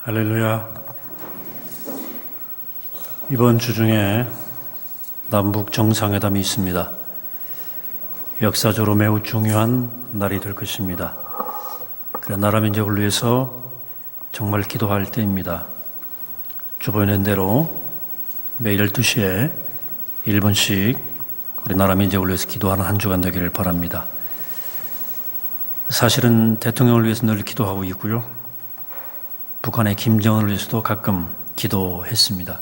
할렐루야. 이번 주 중에 남북 정상회담이 있습니다. 역사적으로 매우 중요한 날이 될 것입니다. 그래, 나라 민족을 위해서 정말 기도할 때입니다. 주보낸 대로 매일 12시에 1분씩 우리 나라 민족을 위해서 기도하는 한 주간 되기를 바랍니다. 사실은 대통령을 위해서 늘 기도하고 있고요. 북한의 김정은을 위해서도 가끔 기도했습니다.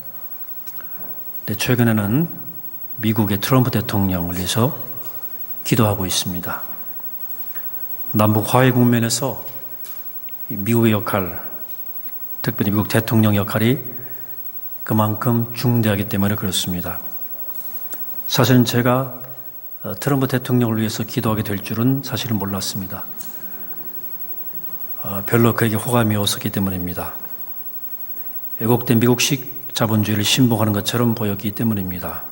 근데 최근에는 미국의 트럼프 대통령을 위해서 기도하고 있습니다. 남북 화해 국면에서 미국의 역할, 특별히 미국 대통령 역할이 그만큼 중대하기 때문에 그렇습니다. 사실은 제가 트럼프 대통령을 위해서 기도하게 될 줄은 사실은 몰랐습니다. 별로 그에게 호감이 없었기 때문입니다. 왜곡된 미국식 자본주의를 신봉하는 것처럼 보였기 때문입니다.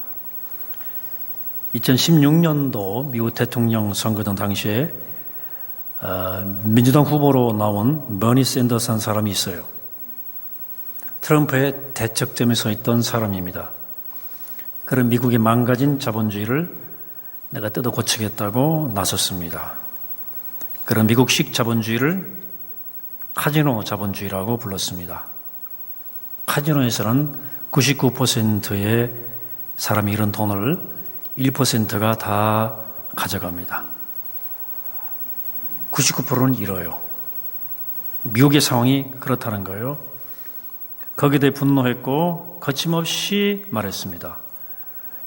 2016년도 미국 대통령 선거던 당시에 민주당 후보로 나온 버니 샌더스라는 사람이 있어요. 트럼프의 대척점에 서 있던 사람입니다. 그런 미국의 망가진 자본주의를 내가 뜯어 고치겠다고 나섰습니다. 그런 미국식 자본주의를 카지노 자본주의라고 불렀습니다. 카지노에서는 99%의 사람이 잃은 돈을 1%가 다 가져갑니다. 99%는 잃어요. 미국의 상황이 그렇다는 거예요. 거기에 대해 분노했고 거침없이 말했습니다.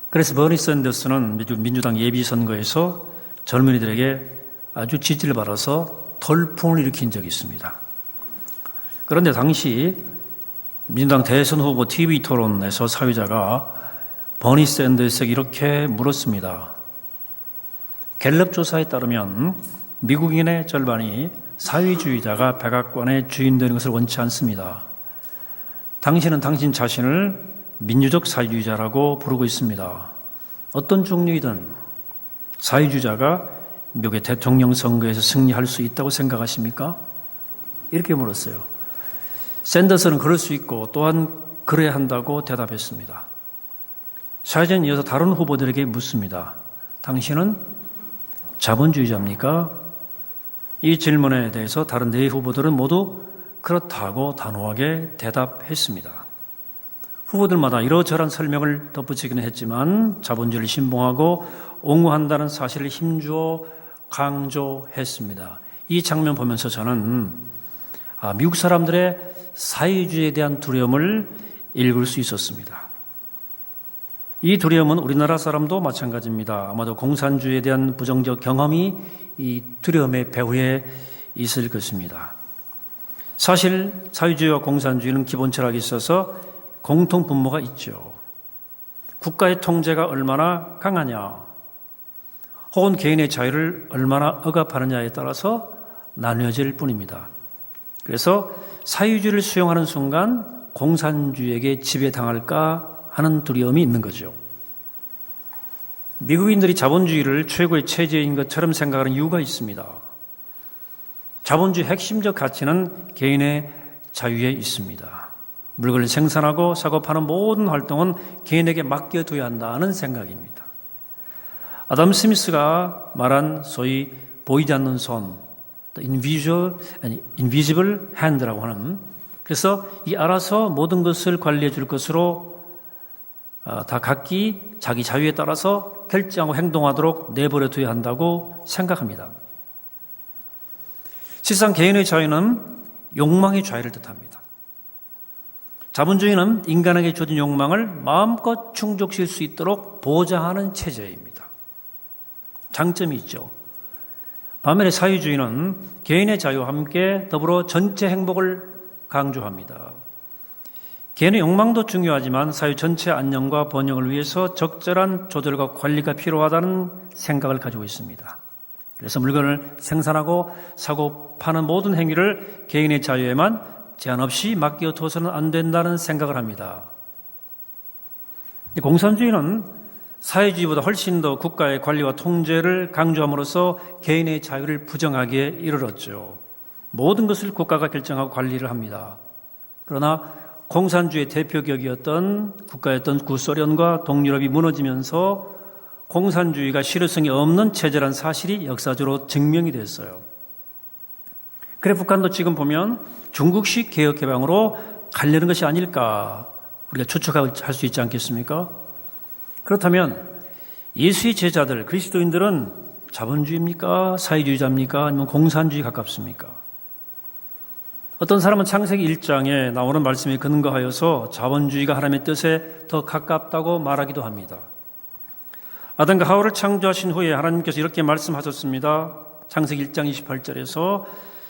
그래서 버니 샌더스는 민주당 예비선거에서 젊은이들에게 아주 지지를 받아서 돌풍을 일으킨 적이 있습니다. 그런데 당시 민주당 대선 후보 TV 토론에서 사회자가 버니 샌더스에게 이렇게 물었습니다. 갤럽 조사에 따르면 미국인의 절반이 사회주의자가 백악관의 주인 되는 것을 원치 않습니다. 당신은 당신 자신을 민주적 사회주의자라고 부르고 있습니다. 어떤 종류이든 사회주의자가 미국의 대통령 선거에서 승리할 수 있다고 생각하십니까? 이렇게 물었어요. 샌더스는 그럴 수 있고 또한 그래야 한다고 대답했습니다. 사회자는 이어서 다른 후보들에게 묻습니다. 당신은 자본주의자입니까? 이 질문에 대해서 다른 네 후보들은 모두 그렇다고 단호하게 대답했습니다. 후보들마다 이러저러한 설명을 덧붙이기는 했지만 자본주의를 신봉하고 옹호한다는 사실을 힘주어 강조했습니다. 이 장면 보면서 저는 미국 사람들의 사회주의에 대한 두려움을 읽을 수 있었습니다. 이 두려움은 우리나라 사람도 마찬가지입니다. 아마도 공산주의에 대한 부정적 경험이 이 두려움의 배후에 있을 것입니다. 사실 사회주의와 공산주의는 기본 철학이 있어서 공통 분모가 있죠. 국가의 통제가 얼마나 강하냐, 혹은 개인의 자유를 얼마나 억압하느냐에 따라서 나뉘어질 뿐입니다. 그래서 사회주의를 수용하는 순간 공산주의에게 지배당할까 하는 두려움이 있는 거죠. 미국인들이 자본주의를 최고의 체제인 것처럼 생각하는 이유가 있습니다. 자본주의 핵심적 가치는 개인의 자유에 있습니다. 물건을 생산하고 사고 파는 모든 활동은 개인에게 맡겨둬야 한다는 생각입니다. 아담 스미스가 말한 소위 보이지 않는 손, invisible hand라고 하는, 그래서 이 알아서 모든 것을 관리해 줄 것으로 다 각기 자기 자유에 따라서 결정하고 행동하도록 내버려 둬야 한다고 생각합니다. 실상 개인의 자유는 욕망의 자유를 뜻합니다. 자본주의는 인간에게 주어진 욕망을 마음껏 충족시킬 수 있도록 보장하는 체제입니다. 장점이 있죠. 반면에 사회주의는 개인의 자유와 함께 더불어 전체 행복을 강조합니다. 개인의 욕망도 중요하지만 사회 전체 안녕과 번영을 위해서 적절한 조절과 관리가 필요하다는 생각을 가지고 있습니다. 그래서 물건을 생산하고 사고 파는 모든 행위를 개인의 자유에만 제한 없이 맡겨둬서는 안 된다는 생각을 합니다. 공산주의는 사회주의보다 훨씬 더 국가의 관리와 통제를 강조함으로써 개인의 자유를 부정하기에 이르렀죠. 모든 것을 국가가 결정하고 관리를 합니다. 그러나 공산주의 대표격이었던 국가였던 구소련과 동유럽이 무너지면서 공산주의가 실효성이 없는 체제란 사실이 역사적으로 증명이 됐어요. 그래 북한도 지금 보면 중국식 개혁개방으로 가려는 것이 아닐까 우리가 추측할 수 있지 않겠습니까? 그렇다면 예수의 제자들, 그리스도인들은 자본주의입니까? 사회주의자입니까? 아니면 공산주의 가깝습니까? 어떤 사람은 창세기 1장에 나오는 말씀에 근거하여서 자본주의가 하나님의 뜻에 더 가깝다고 말하기도 합니다. 아담과 하와를 창조하신 후에 하나님께서 이렇게 말씀하셨습니다. 창세기 1장 28절에서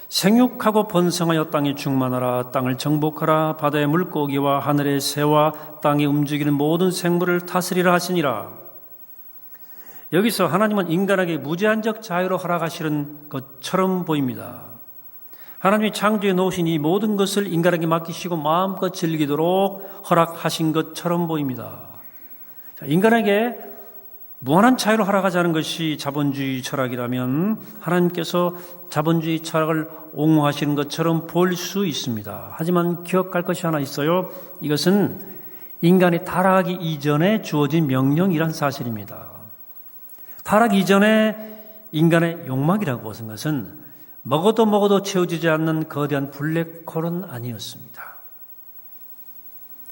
생육하고 번성하여 땅에 충만하라, 땅을 정복하라, 바다의 물고기와 하늘의 새와 땅에 움직이는 모든 생물을 다스리라 하시니라. 여기서 하나님은 인간에게 무제한적 자유로 허락하시는 것처럼 보입니다. 하나님이 창조해 놓으신 이 모든 것을 인간에게 맡기시고 마음껏 즐기도록 허락하신 것처럼 보입니다. 인간에게 무한한 자유를 허락하자는 것이 자본주의 철학이라면 하나님께서 자본주의 철학을 옹호하시는 것처럼 볼 수 있습니다. 하지만 기억할 것이 하나 있어요. 이것은 인간이 타락하기 이전에 주어진 명령이란 사실입니다. 타락 이전에 인간의 욕망이라고 보는 것은 먹어도 채워지지 않는 거대한 블랙홀은 아니었습니다.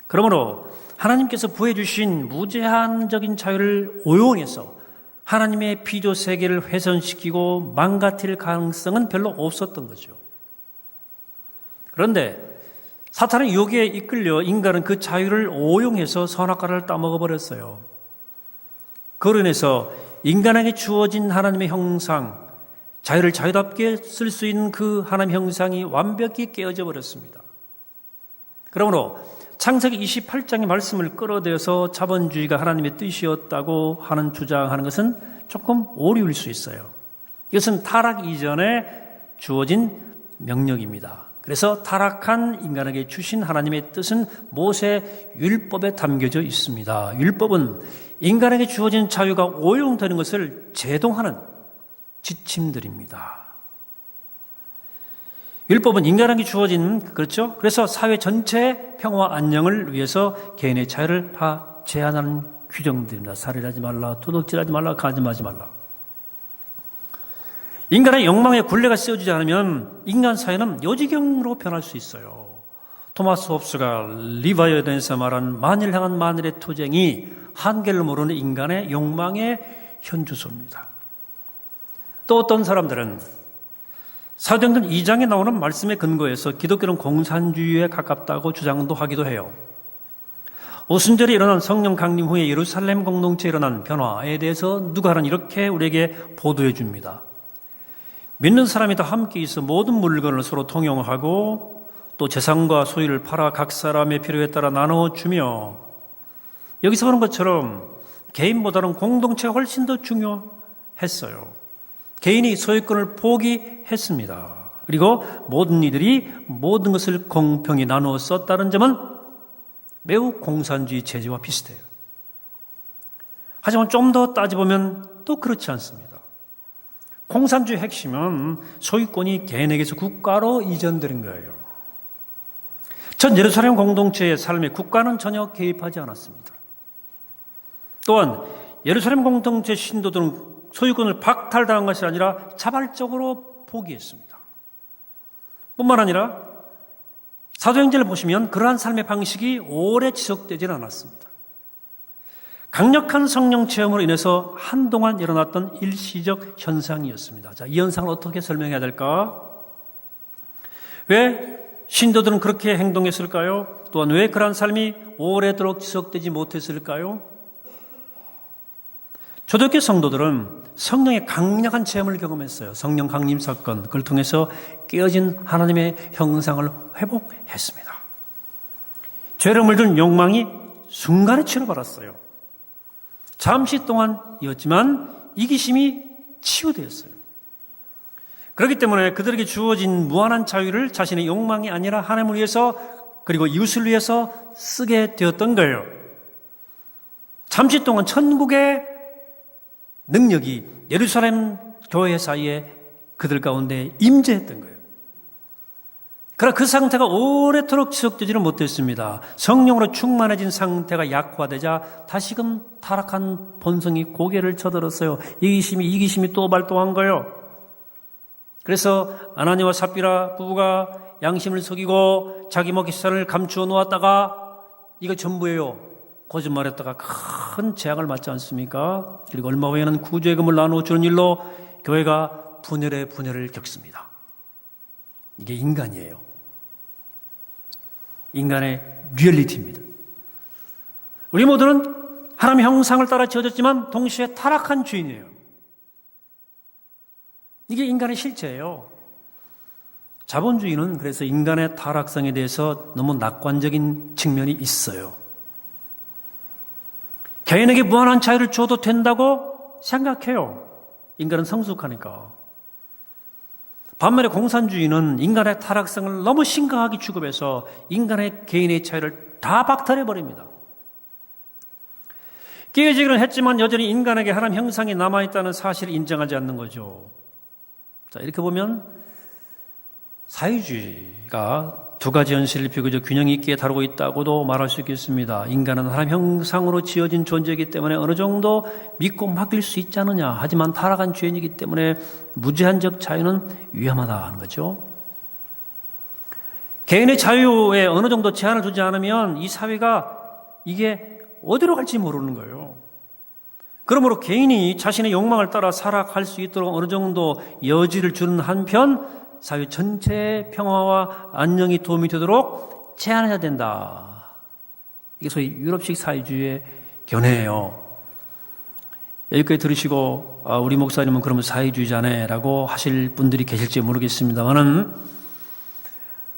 그러므로 하나님께서 부여주신 무제한적인 자유를 오용해서 하나님의 피조 세계를 훼손시키고 망가뜨릴 가능성은 별로 없었던 거죠. 그런데 사탄의 유혹에 이끌려 인간은 그 자유를 오용해서 선악과를 따먹어버렸어요. 그로 인해서 인간에게 주어진 하나님의 형상, 자유를 자유답게 쓸 수 있는 그 하나님의 형상이 완벽히 깨어져 버렸습니다. 그러므로 창세기 28장의 말씀을 끌어들여서 자본주의가 하나님의 뜻이었다고 하는 주장하는 것은 조금 오류일 수 있어요. 이것은 타락 이전에 주어진 명령입니다. 그래서 타락한 인간에게 주신 하나님의 뜻은 모세 율법에 담겨져 있습니다. 율법은 인간에게 주어진 자유가 오용되는 것을 제동하는 지침들입니다. 율법은 인간에게 주어진, 그렇죠? 그래서 사회 전체의 평화와 안녕을 위해서 개인의 자유를 다 제한하는 규정들입니다. 살인하지 말라, 도둑질하지 말라, 가늠하지 말라. 인간의 욕망에 굴레가 씌워지지 않으면 인간 사회는 요지경으로 변할 수 있어요. 토마스 홉스가 리바이어던에서 말한 만일 향한 만일의 투쟁이 한계를 모르는 인간의 욕망의 현주소입니다. 또 어떤 사람들은 사도행전 2장에 나오는 말씀에 근거해서 기독교는 공산주의에 가깝다고 주장도 하기도 해요. 오순절에 일어난 성령 강림 후에 예루살렘 공동체에 일어난 변화에 대해서 누가는 이렇게 우리에게 보도해 줍니다. 믿는 사람이 다 함께 있어 모든 물건을 서로 통용하고 또 재산과 소유를 팔아 각 사람의 필요에 따라 나눠주며, 여기서 보는 것처럼 개인보다는 공동체가 훨씬 더 중요했어요. 개인이 소유권을 포기했습니다. 그리고 모든 이들이 모든 것을 공평히 나누어 썼다는 점은 매우 공산주의 체제와 비슷해요. 하지만 좀 더 따져보면 또 그렇지 않습니다. 공산주의 핵심은 소유권이 개인에게서 국가로 이전되는 거예요. 전 예루살렘 공동체의 삶에 국가는 전혀 개입하지 않았습니다. 또한 예루살렘 공동체 신도들은 소유권을 박탈당한 것이 아니라 자발적으로 포기했습니다. 뿐만 아니라 사도행전을 보시면 그러한 삶의 방식이 오래 지속되지는 않았습니다. 강력한 성령 체험으로 인해서 한동안 일어났던 일시적 현상이었습니다. 자, 이 현상을 어떻게 설명해야 될까? 왜 신도들은 그렇게 행동했을까요? 또한 왜 그러한 삶이 오래도록 지속되지 못했을까요? 초대교회 성도들은 성령의 강력한 체험을 경험했어요. 성령 강림 사건, 그걸 통해서 깨어진 하나님의 형상을 회복했습니다. 죄를 물든 욕망이 순간에 치료받았어요. 잠시 동안이었지만 이기심이 치유되었어요. 그렇기 때문에 그들에게 주어진 무한한 자유를 자신의 욕망이 아니라 하나님을 위해서 그리고 이웃을 위해서 쓰게 되었던 거예요. 잠시 동안 천국의 능력이 예루살렘 교회 사이에 그들 가운데 임재했던 거예요. 그러나 그 상태가 오래도록 지속되지는 못했습니다. 성령으로 충만해진 상태가 약화되자 다시금 타락한 본성이 고개를 쳐들었어요. 이기심이 또 발동한 거예요. 그래서 아나니와 삽비라 부부가 양심을 속이고 자기 먹기 시간을 감추어 놓았다가 이거 전부예요. 거짓말했다가 큰 재앙을 맞지 않습니까? 그리고 얼마 후에는 구제의 금을 나누어 주는 일로 교회가 분열을 겪습니다. 이게 인간이에요. 인간의 리얼리티입니다. 우리 모두는 하나님의 형상을 따라 지어졌지만 동시에 타락한 주인이에요. 이게 인간의 실체예요. 자본주의는 그래서 인간의 타락성에 대해서 너무 낙관적인 측면이 있어요. 개인에게 무한한 자유를 줘도 된다고 생각해요. 인간은 성숙하니까. 반면에 공산주의는 인간의 타락성을 너무 심각하게 취급해서 인간의 개인의 자유를 다 박탈해버립니다. 깨어지기는 했지만 여전히 인간에게 하나님 형상이 남아있다는 사실을 인정하지 않는 거죠. 자, 이렇게 보면 사회주의가 두 가지 현실을 비교적 균형 있게 다루고 있다고도 말할 수 있겠습니다. 인간은 하나님 형상으로 지어진 존재이기 때문에 어느 정도 믿고 맡길 수 있지 않느냐. 하지만 타락한 죄인이기 때문에 무제한적 자유는 위험하다 하는 거죠. 개인의 자유에 어느 정도 제한을 두지 않으면 이 사회가 이게 어디로 갈지 모르는 거예요. 그러므로 개인이 자신의 욕망을 따라 살아갈 수 있도록 어느 정도 여지를 주는 한편 사회 전체의 평화와 안녕이 도움이 되도록 제한해야 된다. 이게 소위 유럽식 사회주의의 견해예요. 여기까지 들으시고 우리 목사님은 그러면 사회주의자네 라고 하실 분들이 계실지 모르겠습니다만은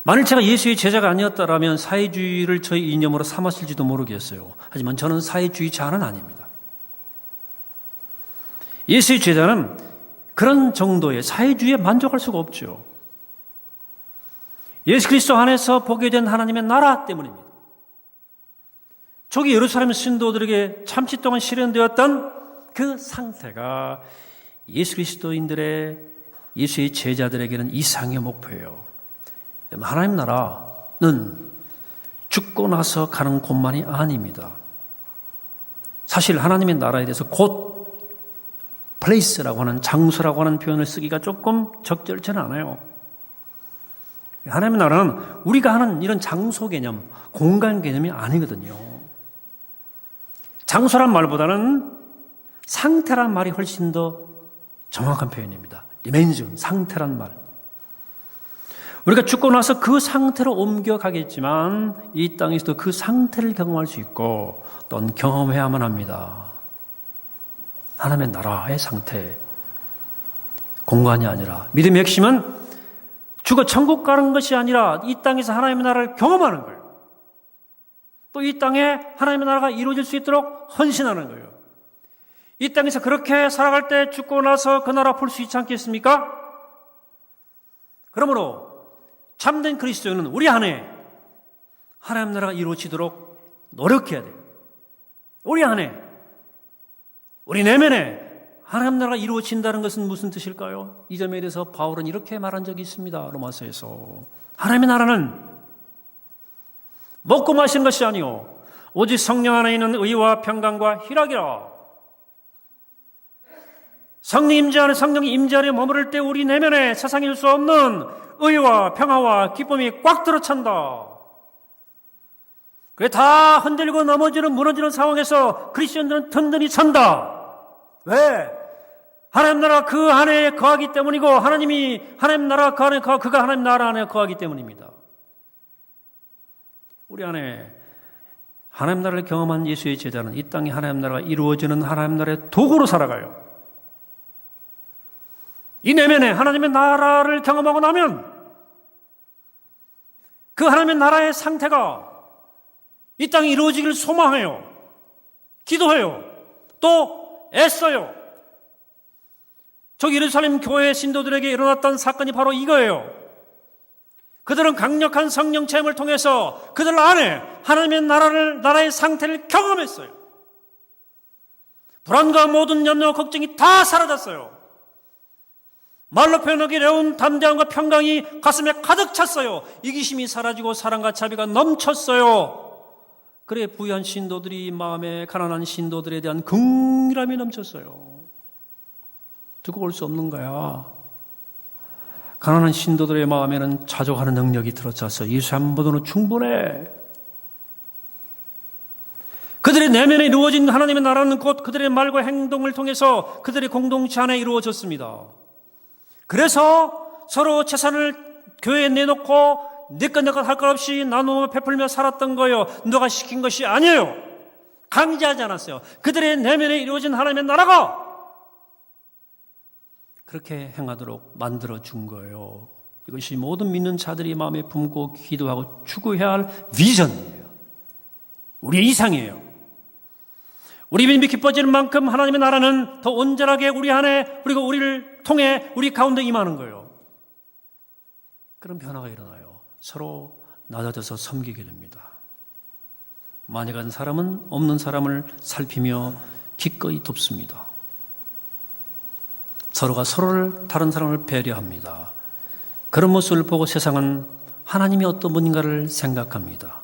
만일 제가 예수의 제자가 아니었다면 사회주의를 저희 이념으로 삼았을지도 모르겠어요. 하지만 저는 사회주의자는 아닙니다. 예수의 제자는 그런 정도의 사회주의에 만족할 수가 없죠. 예수 그리스도 안에서 보게 된 하나님의 나라 때문입니다. 초기 예루살렘 신도들에게 참치 동안 실현되었던 그 상태가 예수 그리스도인들의 예수의 제자들에게는 이상의 목표예요. 하나님 나라는 죽고 나서 가는 곳만이 아닙니다. 사실 하나님의 나라에 대해서 곧 place라고 하는 장소라고 하는 표현을 쓰기가 조금 적절치는 않아요. 하나님의 나라는 우리가 하는 이런 장소 개념, 공간 개념이 아니거든요. 장소란 말보다는 상태란 말이 훨씬 더 정확한 표현입니다. 디멘전, 상태란 말. 우리가 죽고 나서 그 상태로 옮겨가겠지만 이 땅에서도 그 상태를 경험할 수 있고 또는 경험해야만 합니다. 하나님의 나라의 상태, 공간이 아니라 믿음의 핵심은 죽어 천국 가는 것이 아니라 이 땅에서 하나님의 나라를 경험하는 거예요. 또 이 땅에 하나님의 나라가 이루어질 수 있도록 헌신하는 거예요. 이 땅에서 그렇게 살아갈 때 죽고 나서 그 나라 볼 수 있지 않겠습니까? 그러므로 참된 그리스도인은 우리 안에 하나님 나라가 이루어지도록 노력해야 돼요. 우리 안에, 우리 내면에 하나님 나라가 이루어진다는 것은 무슨 뜻일까요? 이 점에 대해서 바울은 이렇게 말한 적이 있습니다. 로마서에서. 하나님의 나라는 먹고 마시는 것이 아니요 오직 성령 안에 있는 의와 평강과 희락이라. 성령이 임재 안에 머무를 때 우리 내면에 세상에 줄 수 없는 의와 평화와 기쁨이 꽉 들어찬다. 그래 다 흔들리고 넘어지는 무너지는 상황에서 크리스천들은 든든히 선다. 왜? 하나님 나라 그 안에 거하기 때문이고 하나님 나라 그 안에 그가 하나님 나라 안에 거하기 때문입니다. 우리 안에 하나님 나라를 경험한 예수의 제자는 이 땅에 하나님 나라가 이루어지는 하나님 나라의 도구로 살아가요. 이 내면에 하나님의 나라를 경험하고 나면 그 하나님의 나라의 상태가 이 땅에 이루어지기를 소망해요. 기도해요. 또 애써요. 저 예루살렘 교회 신도들에게 일어났던 사건이 바로 이거예요. 그들은 강력한 성령 체험을 통해서 그들 안에 하나님의 나라의 상태를 경험했어요. 불안과 모든 염려와 걱정이 다 사라졌어요. 말로 표현하기 어려운 담대함과 평강이 가슴에 가득 찼어요. 이기심이 사라지고 사랑과 자비가 넘쳤어요. 그래 부유한 신도들이 마음에 가난한 신도들에 대한 긍휼함이 넘쳤어요. 두고 볼 수 없는 거야. 가난한 신도들의 마음에는 자족하는 능력이 들어차서 예수 한 분으로 충분해. 그들의 내면에 이루어진 하나님의 나라는 곧 그들의 말과 행동을 통해서 그들의 공동체 안에 이루어졌습니다. 그래서 서로 재산을 교회에 내놓고 내 것 내 것 할 것 없이 나누어 베풀며 살았던 거예요. 누가 시킨 것이 아니에요. 강제하지 않았어요. 그들의 내면에 이루어진 하나님의 나라가 그렇게 행하도록 만들어준 거예요. 이것이 모든 믿는 자들이 마음에 품고 기도하고 추구해야 할 비전이에요. 우리의 이상이에요. 우리 믿음이 깊어지는 만큼 하나님의 나라는 더 온전하게 우리 안에 그리고 우리를 통해 우리 가운데 임하는 거예요. 그런 변화가 일어나요. 서로 낮아져서 섬기게 됩니다. 많이 간 사람은 없는 사람을 살피며 기꺼이 돕습니다. 서로가 서로를 다른 사람을 배려합니다. 그런 모습을 보고 세상은 하나님이 어떤 분인가를 생각합니다.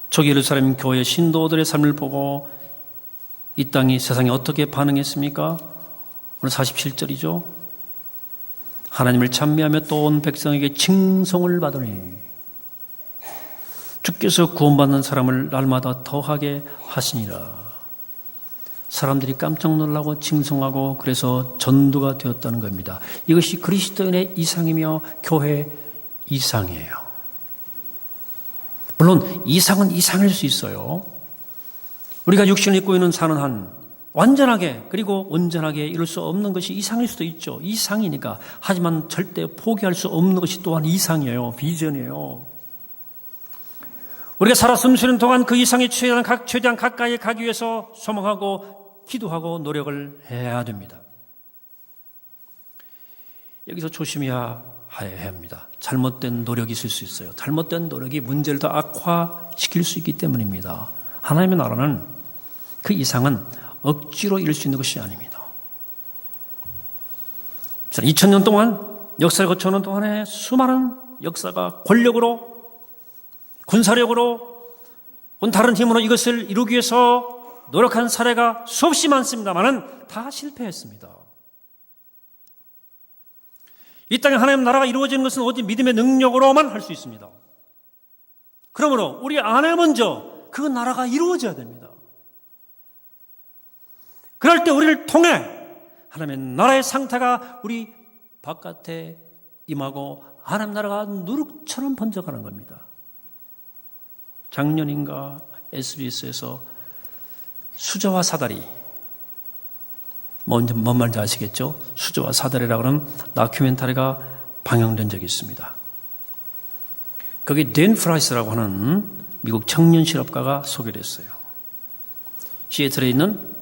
초기 예루살렘 교회 신도들의 삶을 보고 이 땅이 세상에 어떻게 반응했습니까? 오늘 47절이죠. 하나님을 찬미하며 또 온 백성에게 칭송을 받으니 주께서 구원받는 사람을 날마다 더하게 하시니라. 사람들이 깜짝 놀라고 칭송하고 그래서 전도가 되었다는 겁니다. 이것이 그리스도인의 이상이며 교회의 이상이에요. 물론 이상은 이상일 수 있어요. 우리가 육신을 입고 있는 사는 한 완전하게 그리고 온전하게 이룰 수 없는 것이 이상일 수도 있죠. 이상이니까. 하지만 절대 포기할 수 없는 것이 또한 이상이에요. 비전이에요. 우리가 살아 숨쉬는 동안 그 이상에 최대한 가까이 가기 위해서 소망하고 기도하고 노력을 해야 됩니다. 여기서 조심해야 합니다. 잘못된 노력이 있을 수 있어요. 잘못된 노력이 문제를 더 악화시킬 수 있기 때문입니다. 하나님의 나라는 그 이상은 억지로 이룰 수 있는 것이 아닙니다. 2000년 동안 역사를 거쳐오는 동안에 수많은 역사가 권력으로 군사력으로 다른 힘으로 이것을 이루기 위해서 노력한 사례가 수없이 많습니다만은 다 실패했습니다. 이 땅에 하나님의 나라가 이루어지는 것은 오직 믿음의 능력으로만 할 수 있습니다. 그러므로 우리 안에 먼저 그 나라가 이루어져야 됩니다. 그럴 때 우리를 통해 하나님의 나라의 상태가 우리 바깥에 임하고 하나님 나라가 누룩처럼 번져가는 겁니다. 작년인가 SBS에서 수저와 사다리, 뭔 말인지 아시겠죠? 수저와 사다리라고 하는 다큐멘터리가 방영된 적이 있습니다. 거기 댄 프라이스라고 하는 미국 청년 실업가가 소개를 했어요. 시애틀에 있는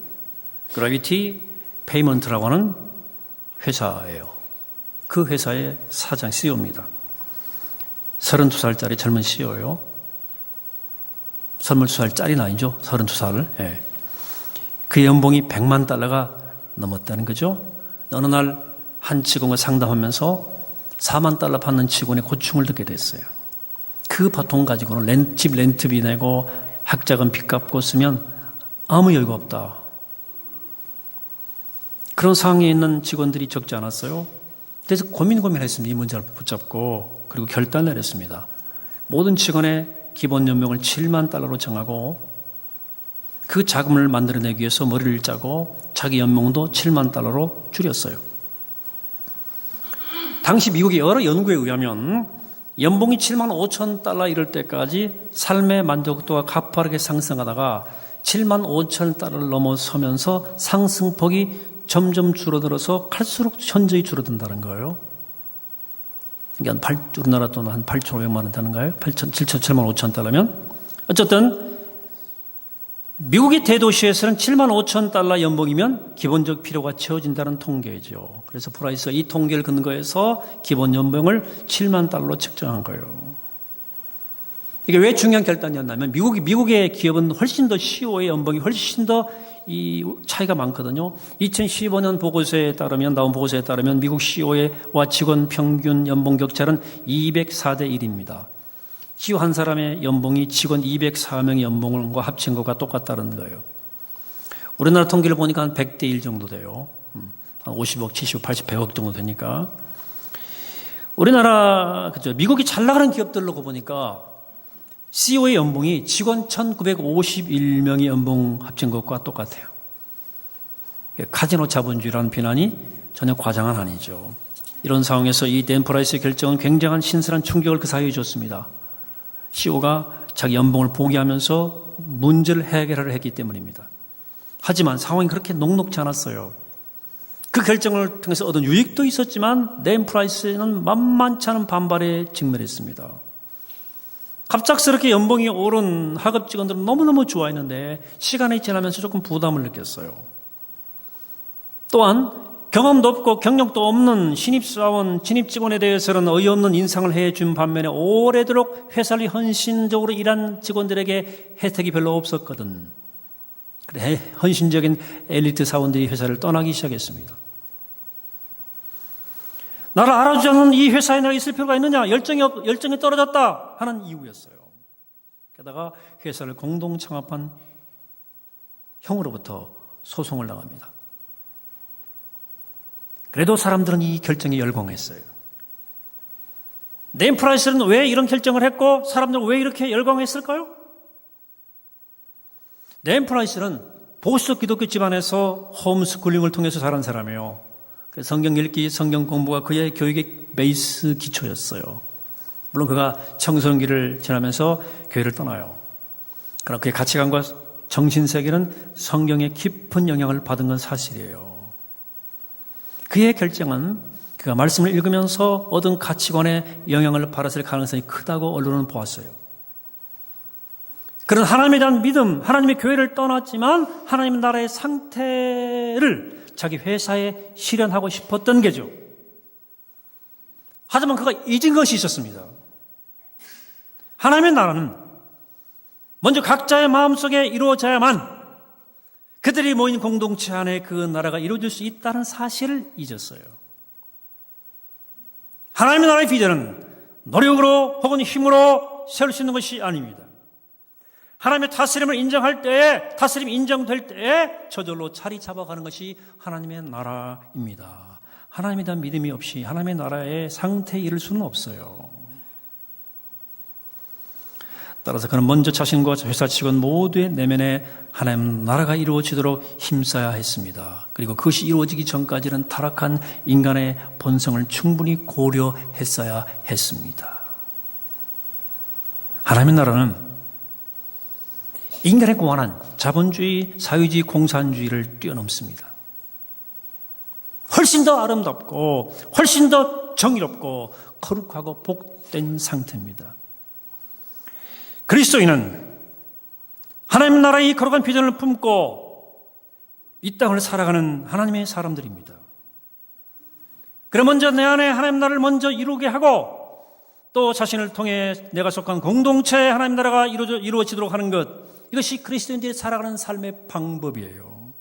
그래비티 페이먼트라고 하는 회사예요. 그 회사의 사장 CEO입니다. 32살짜리 젊은 CEO예요. 22살짜리는 아니죠. 32살. 예. 그 연봉이 $1,000,000가 넘었다는 거죠. 어느 날 한 직원과 상담하면서 $40,000 받는 직원의 고충을 듣게 됐어요. 그 돈 가지고는 집 렌트비 내고 학자금 빚 갚고 쓰면 아무 여유가 없다. 그런 상황에 있는 직원들이 적지 않았어요. 그래서 고민했습니다. 이 문제를 붙잡고 그리고 결단 내렸습니다. 모든 직원의 기본 연봉을 $70,000로 정하고 그 자금을 만들어내기 위해서 머리를 짜고 자기 연봉도 $70,000로 줄였어요. 당시 미국의 여러 연구에 의하면 연봉이 $75,000 이럴 때까지 삶의 만족도가 가파르게 상승하다가 $75,000를 넘어서면서 상승폭이 점점 줄어들어서 갈수록 현저히 줄어든다는 거예요. 그러니까 우리나라 돈 한 8,500만 원 되는가요? 75,000달러면? 어쨌든 미국의 대도시에서는 $75,000 연봉이면 기본적 필요가 채워진다는 통계죠. 그래서 프라이스가 이 통계를 근거해서 기본 연봉을 $70,000로 측정한 거예요. 이게 왜 중요한 결단이었냐면 미국의 기업은 훨씬 더 CEO의 연봉이 훨씬 더 이 차이가 많거든요. 2015년 보고서에 따르면, 나온 보고서에 따르면 미국 CEO와 직원 평균 연봉 격차는 204대 1입니다. CEO 한 사람의 연봉이 직원 204명의 연봉과 합친 것과 똑같다는 거예요. 우리나라 통계를 보니까 한 100대 1 정도 돼요. 한 50억, 70억, 80억, 100억 정도 되니까. 우리나라, 그죠. 미국이 잘 나가는 기업들로 보니까 CEO의 연봉이 직원 1951명의 연봉 합친 것과 똑같아요. 카지노 자본주의라는 비난이 전혀 과장은 아니죠. 이런 상황에서 이 댄 프라이스의 결정은 굉장한 신선한 충격을 그 사회에 줬습니다. CEO가 자기 연봉을 포기하면서 문제를 해결하려 했기 때문입니다. 하지만 상황이 그렇게 녹록지 않았어요. 그 결정을 통해서 얻은 유익도 있었지만 댄 프라이스는 만만치 않은 반발에 직면했습니다. 갑작스럽게 연봉이 오른 하급 직원들은 너무너무 좋아했는데 시간이 지나면서 조금 부담을 느꼈어요. 또한 경험도 없고 경력도 없는 신입사원, 진입 직원에 대해서는 어이없는 인상을 해준 반면에 오래도록 회사를 헌신적으로 일한 직원들에게 혜택이 별로 없었거든. 그래, 헌신적인 엘리트 사원들이 회사를 떠나기 시작했습니다. 나를 알아주지 않는 이 회사에 내가 있을 필요가 있느냐? 열정이 떨어졌다 하는 이유였어요. 게다가 회사를 공동 창업한 형으로부터 소송을 당합니다. 그래도 사람들은 이 결정에 열광했어요. 댄 프라이스는 왜 이런 결정을 했고 사람들은 왜 이렇게 열광했을까요? 댄 프라이스는 보수 기독교 집안에서 홈스쿨링을 통해서 자란 사람이에요. 성경 읽기, 성경 공부가 그의 교육의 베이스 기초였어요. 물론 그가 청소년기를 지나면서 교회를 떠나요. 그러나 그의 가치관과 정신세계는 성경의 깊은 영향을 받은 건 사실이에요. 그의 결정은 그가 말씀을 읽으면서 얻은 가치관의 영향을 받았을 가능성이 크다고 언론은 보았어요. 그런 하나님에 대한 믿음, 하나님의 교회를 떠났지만 하나님의 나라의 상태를 자기 회사에 실현하고 싶었던 게죠. 하지만 그가 잊은 것이 있었습니다. 하나님의 나라는 먼저 각자의 마음속에 이루어져야만 그들이 모인 공동체 안에 그 나라가 이루어질 수 있다는 사실을 잊었어요. 하나님의 나라의 비전은 노력으로 혹은 힘으로 세울 수 있는 것이 아닙니다. 하나님의 다스림을 인정할 때에, 다스림이 인정될 때에 저절로 자리 잡아가는 것이 하나님의 나라입니다. 하나님에 대한 믿음이 없이 하나님의 나라의 상태에 이를 수는 없어요. 따라서 그는 먼저 자신과 회사 직원 모두의 내면에 하나님 나라가 이루어지도록 힘써야 했습니다. 그리고 그것이 이루어지기 전까지는 타락한 인간의 본성을 충분히 고려했어야 했습니다. 하나님의 나라는 인간의 고안한 자본주의, 사회주의, 공산주의를 뛰어넘습니다. 훨씬 더 아름답고 훨씬 더 정의롭고 거룩하고 복된 상태입니다. 그리스도인은 하나님의 나라의 거룩한 비전을 품고 이 땅을 살아가는 하나님의 사람들입니다. 그래 먼저 내 안에 하나님 나라를 먼저 이루게 하고 또 자신을 통해 내가 속한 공동체의 하나님 나라가 이루어지도록 하는 것, 이것이 그리스도인들이 살아가는 삶의 방법이에요.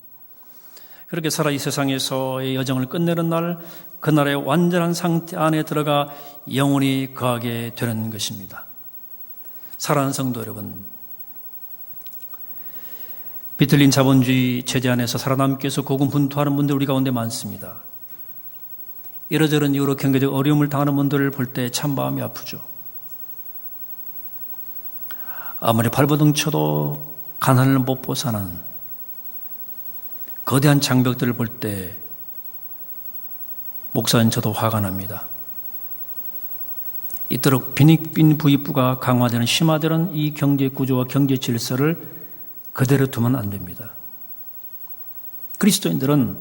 그렇게 살아 이 세상에서의 여정을 끝내는 날, 그 나라의 완전한 상태 안에 들어가 영원히 거하게 되는 것입니다. 사랑하는 성도 여러분, 비틀린 자본주의 체제 안에서 살아남기 위해서 고군분투하는 분들 우리 가운데 많습니다. 이러저런 이유로 경제적 어려움을 당하는 분들을 볼 때 참 마음이 아프죠. 아무리 발버둥 쳐도 가난을 못 벗어나는 거대한 장벽들을 볼 때 목사인 저도 화가 납니다. 이토록 빈익빈 부익부가 강화되는 심화되는 이 경제 구조와 경제 질서를 그대로 두면 안 됩니다. 그리스도인들은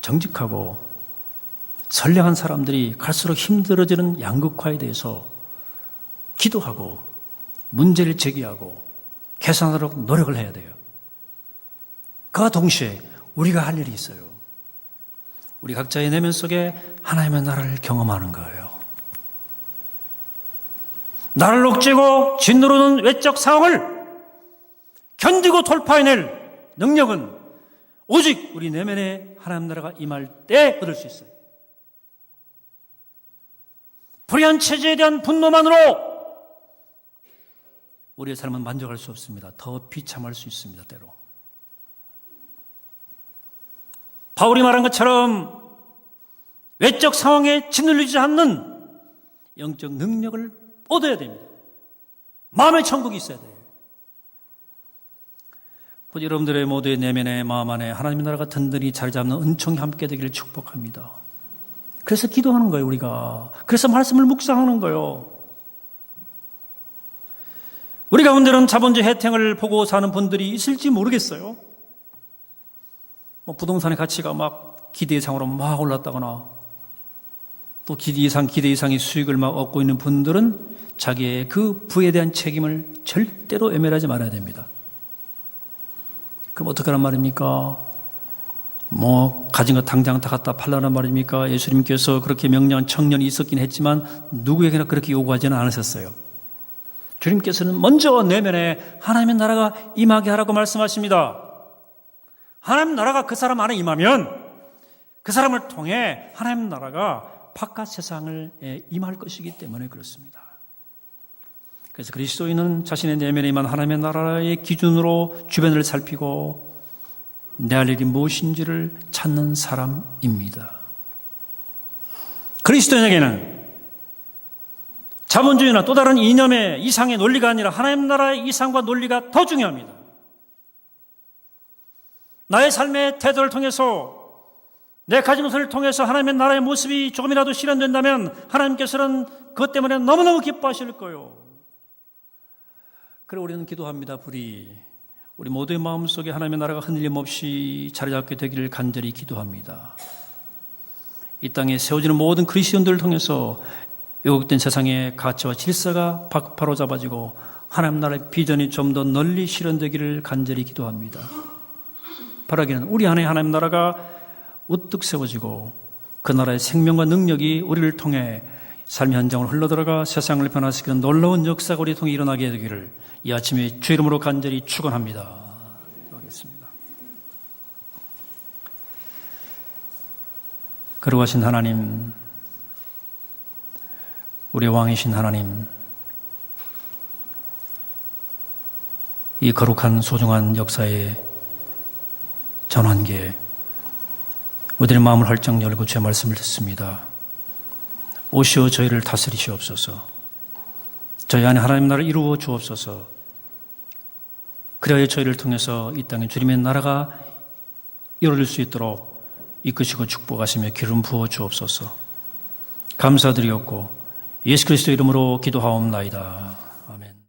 정직하고 선량한 사람들이 갈수록 힘들어지는 양극화에 대해서 기도하고 문제를 제기하고 개선하도록 노력을 해야 돼요. 그와 동시에 우리가 할 일이 있어요. 우리 각자의 내면 속에 하나님의 나라를 경험하는 거예요. 나를 녹지고 짓누르는 외적 상황을 견디고 돌파해낼 능력은 오직 우리 내면에 하나님 나라가 임할 때 얻을 수 있어요. 불의한 체제에 대한 분노만으로 우리의 삶은 만족할 수 없습니다. 더 비참할 수 있습니다. 때로. 바울이 말한 것처럼 외적 상황에 짓눌리지 않는 영적 능력을 얻어야 됩니다. 마음의 천국이 있어야 돼요. 여러분들의 모두의 내면의 마음 안에 하나님의 나라가 든든히 자리 잡는 은총이 함께 되기를 축복합니다. 그래서 기도하는 거예요, 우리가. 그래서 말씀을 묵상하는 거예요. 우리 가운데는 자본주의 혜택을 보고 사는 분들이 있을지 모르겠어요. 부동산의 가치가 막 기대 이상으로 막 올랐다거나 또 기대 이상의 수익을 막 얻고 있는 분들은 자기의 그 부에 대한 책임을 절대로 외면하지 말아야 됩니다. 그럼 어떡하란 말입니까? 가진 거 당장 다 갖다 팔라란 말입니까? 예수님께서 그렇게 명령한 청년이 있었긴 했지만 누구에게나 그렇게 요구하지는 않으셨어요. 주님께서는 먼저 내면에 하나님의 나라가 임하게 하라고 말씀하십니다. 하나님 나라가 그 사람 안에 임하면 그 사람을 통해 하나님 나라가 바깥 세상을 임할 것이기 때문에 그렇습니다. 그래서 그리스도인은 자신의 내면에 임한 하나님의 나라의 기준으로 주변을 살피고 내 할 일이 무엇인지를 찾는 사람입니다. 그리스도인에게는 자본주의나 또 다른 이념의 이상의 논리가 아니라 하나님 나라의 이상과 논리가 더 중요합니다. 나의 삶의 태도를 통해서 내 가진 것을 통해서 하나님의 나라의 모습이 조금이라도 실현된다면 하나님께서는 그것 때문에 너무너무 기뻐하실 거예요. 그래 우리는 기도합니다. 우리 모두의 마음속에 하나님의 나라가 흔들림 없이 자리 잡게 되기를 간절히 기도합니다. 이 땅에 세워지는 모든 그리스도인들을 통해서 왜곡된 세상의 가치와 질서가 바로잡아지고 하나님 나라의 비전이 좀 더 널리 실현되기를 간절히 기도합니다. 바라기는 우리 안에 하나님 나라가 우뚝 세워지고 그 나라의 생명과 능력이 우리를 통해 삶의 현장으로 흘러들어가 세상을 변화시키는 놀라운 역사가 우리 통해 일어나게 되기를 이 아침에 주 이름으로 간절히 축원합니다. 기도하겠습니다. 거룩하신 하나님, 우리 왕이신 하나님, 이 거룩한 소중한 역사의 전환기에 우리의 마음을 활짝 열고 주의 말씀을 듣습니다. 오시어 저희를 다스리시옵소서. 저희 안에 하나님 나라를 이루어 주옵소서. 그래야 저희를 통해서 이 땅에 주님의 나라가 이루어질 수 있도록 이끄시고 축복하시며 기름 부어 주옵소서. 감사드리옵고 예수 그리스도 이름으로 기도하옵나이다.